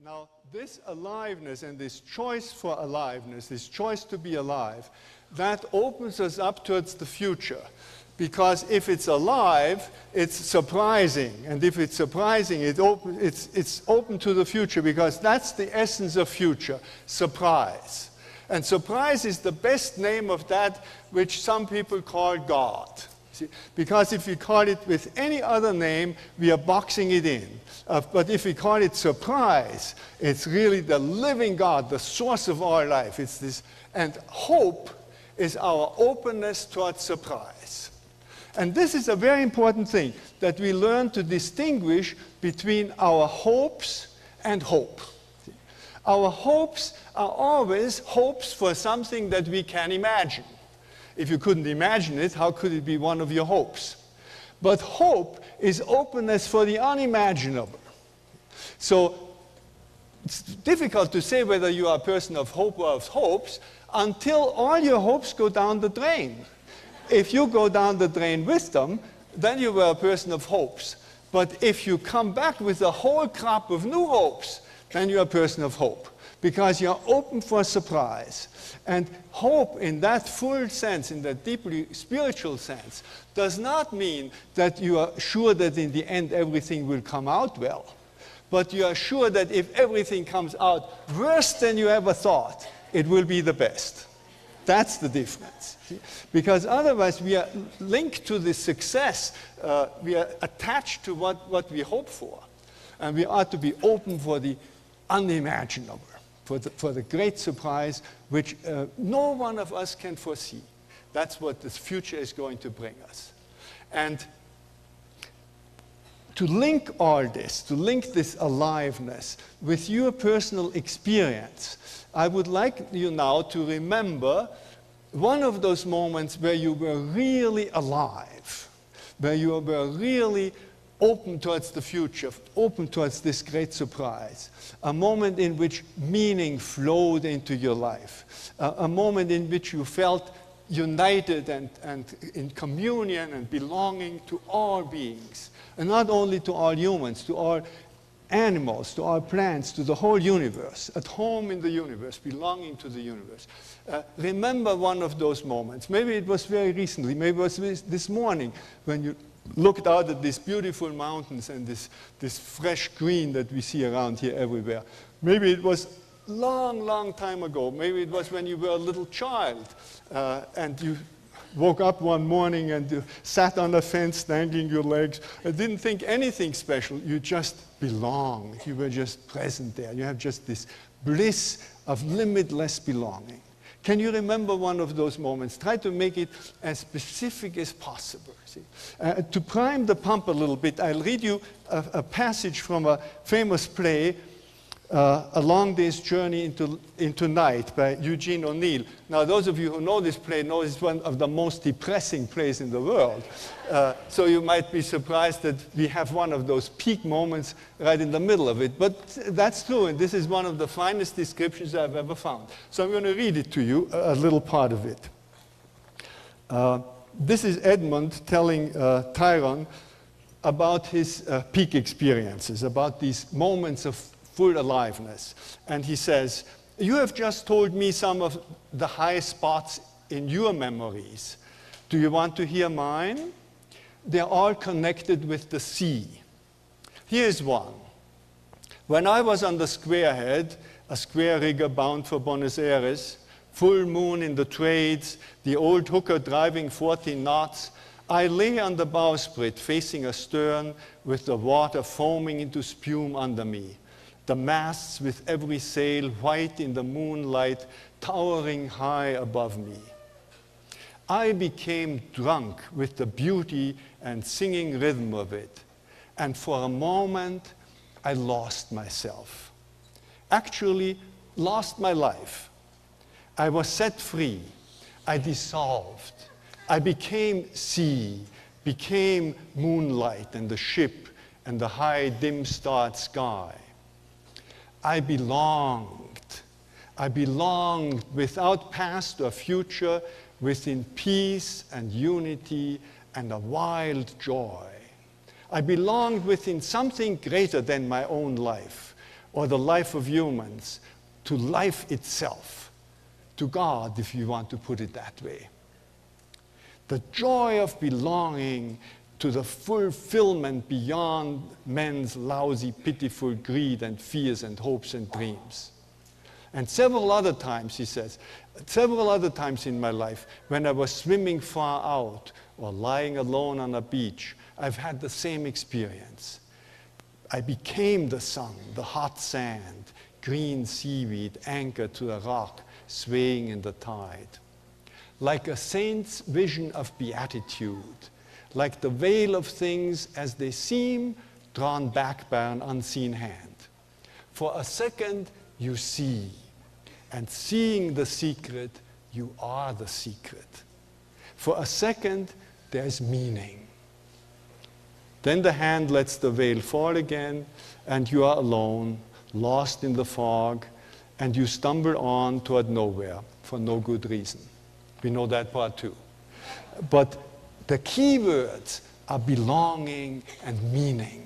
Now, this aliveness and this choice for aliveness, this choice to be alive, that opens us up towards the future. Because if it's alive, it's surprising. And if it's surprising, it's open to the future, because that's the essence of future, surprise. And surprise is the best name of that which some people call God. See? Because if we call it with any other name, we are boxing it in. But if we call it surprise, it's really the living God, the source of our life. It's this, and hope is our openness towards surprise. And this is a very important thing, that we learn to distinguish between our hopes and hope. Our hopes are always hopes for something that we can imagine. If you couldn't imagine it, how could it be one of your hopes? But hope is openness for the unimaginable. So it's difficult to say whether you are a person of hope or of hopes until all your hopes go down the drain. If you go down the drain with them, then you were a person of hopes. But if you come back with a whole crop of new hopes, then you're a person of hope, because you're open for surprise. And hope in that full sense, in that deeply spiritual sense, does not mean that you are sure that in the end everything will come out well. But you are sure that if everything comes out worse than you ever thought, it will be the best. That's the difference. See? Because otherwise we are linked to the success. We are attached to what we hope for. And we ought to be open for the unimaginable, for the great surprise which no one of us can foresee. That's what this future is going to bring us. And to link all this, to link this aliveness with your personal experience, I would like you now to remember one of those moments where you were really alive, where you were really open towards the future, open towards this great surprise, a moment in which meaning flowed into your life, a moment in which you felt united and in communion and belonging to all beings, and not only to all humans, to all animals, to all plants, to the whole universe, at home in the universe, belonging to the universe. Remember one of those moments. Maybe it was very recently, maybe it was this morning when you looked out at these beautiful mountains and this fresh green that we see around here everywhere. Maybe it was long time ago. Maybe it was when you were a little child and you woke up one morning and you sat on a fence dangling your legs and didn't think anything special. You just belonged. You were just present there. You have just this bliss of limitless belonging. Can you remember one of those moments? Try to make it as specific as possible. See? To prime the pump a little bit, I'll read you a passage from a famous play, A Long Day's Journey into Night by Eugene O'Neill. Now, those of you who know this play know it's one of the most depressing plays in the world. So you might be surprised that we have one of those peak moments right in the middle of it. But that's true, and this is one of the finest descriptions I've ever found. So I'm going to read it to you, a little part of it. This is Edmund telling Tyrone about his peak experiences, about these moments of full aliveness. And he says, "You have just told me some of the high spots in your memories. Do you want to hear mine? They're all connected with the sea. Here's one. When I was on the Squarehead, a square rigger bound for Buenos Aires, full moon in the trades, the old hooker driving 14 knots, I lay on the bowsprit facing astern with the water foaming into spume under me. The masts with every sail white in the moonlight towering high above me. I became drunk with the beauty and singing rhythm of it, and for a moment I lost myself. Actually, lost my life. I was set free. I dissolved. I became sea, became moonlight and the ship and the high dim-starred sky. I belonged. I belonged without past or future, within peace and unity and a wild joy. I belonged within something greater than my own life, or the life of humans, to life itself, to God, if you want to put it that way. The joy of belonging to the fulfillment beyond men's lousy, pitiful greed and fears and hopes and dreams. And several other times, he says, several other times in my life, when I was swimming far out or lying alone on a beach, I've had the same experience. I became the sun, the hot sand, green seaweed anchored to a rock, swaying in the tide. Like a saint's vision of beatitude, like the veil of things as they seem, drawn back by an unseen hand. For a second, you see, and seeing the secret, you are the secret. For a second, there's meaning. Then the hand lets the veil fall again, and you are alone, lost in the fog, and you stumble on toward nowhere for no good reason. We know that part too. But the key words are belonging and meaning.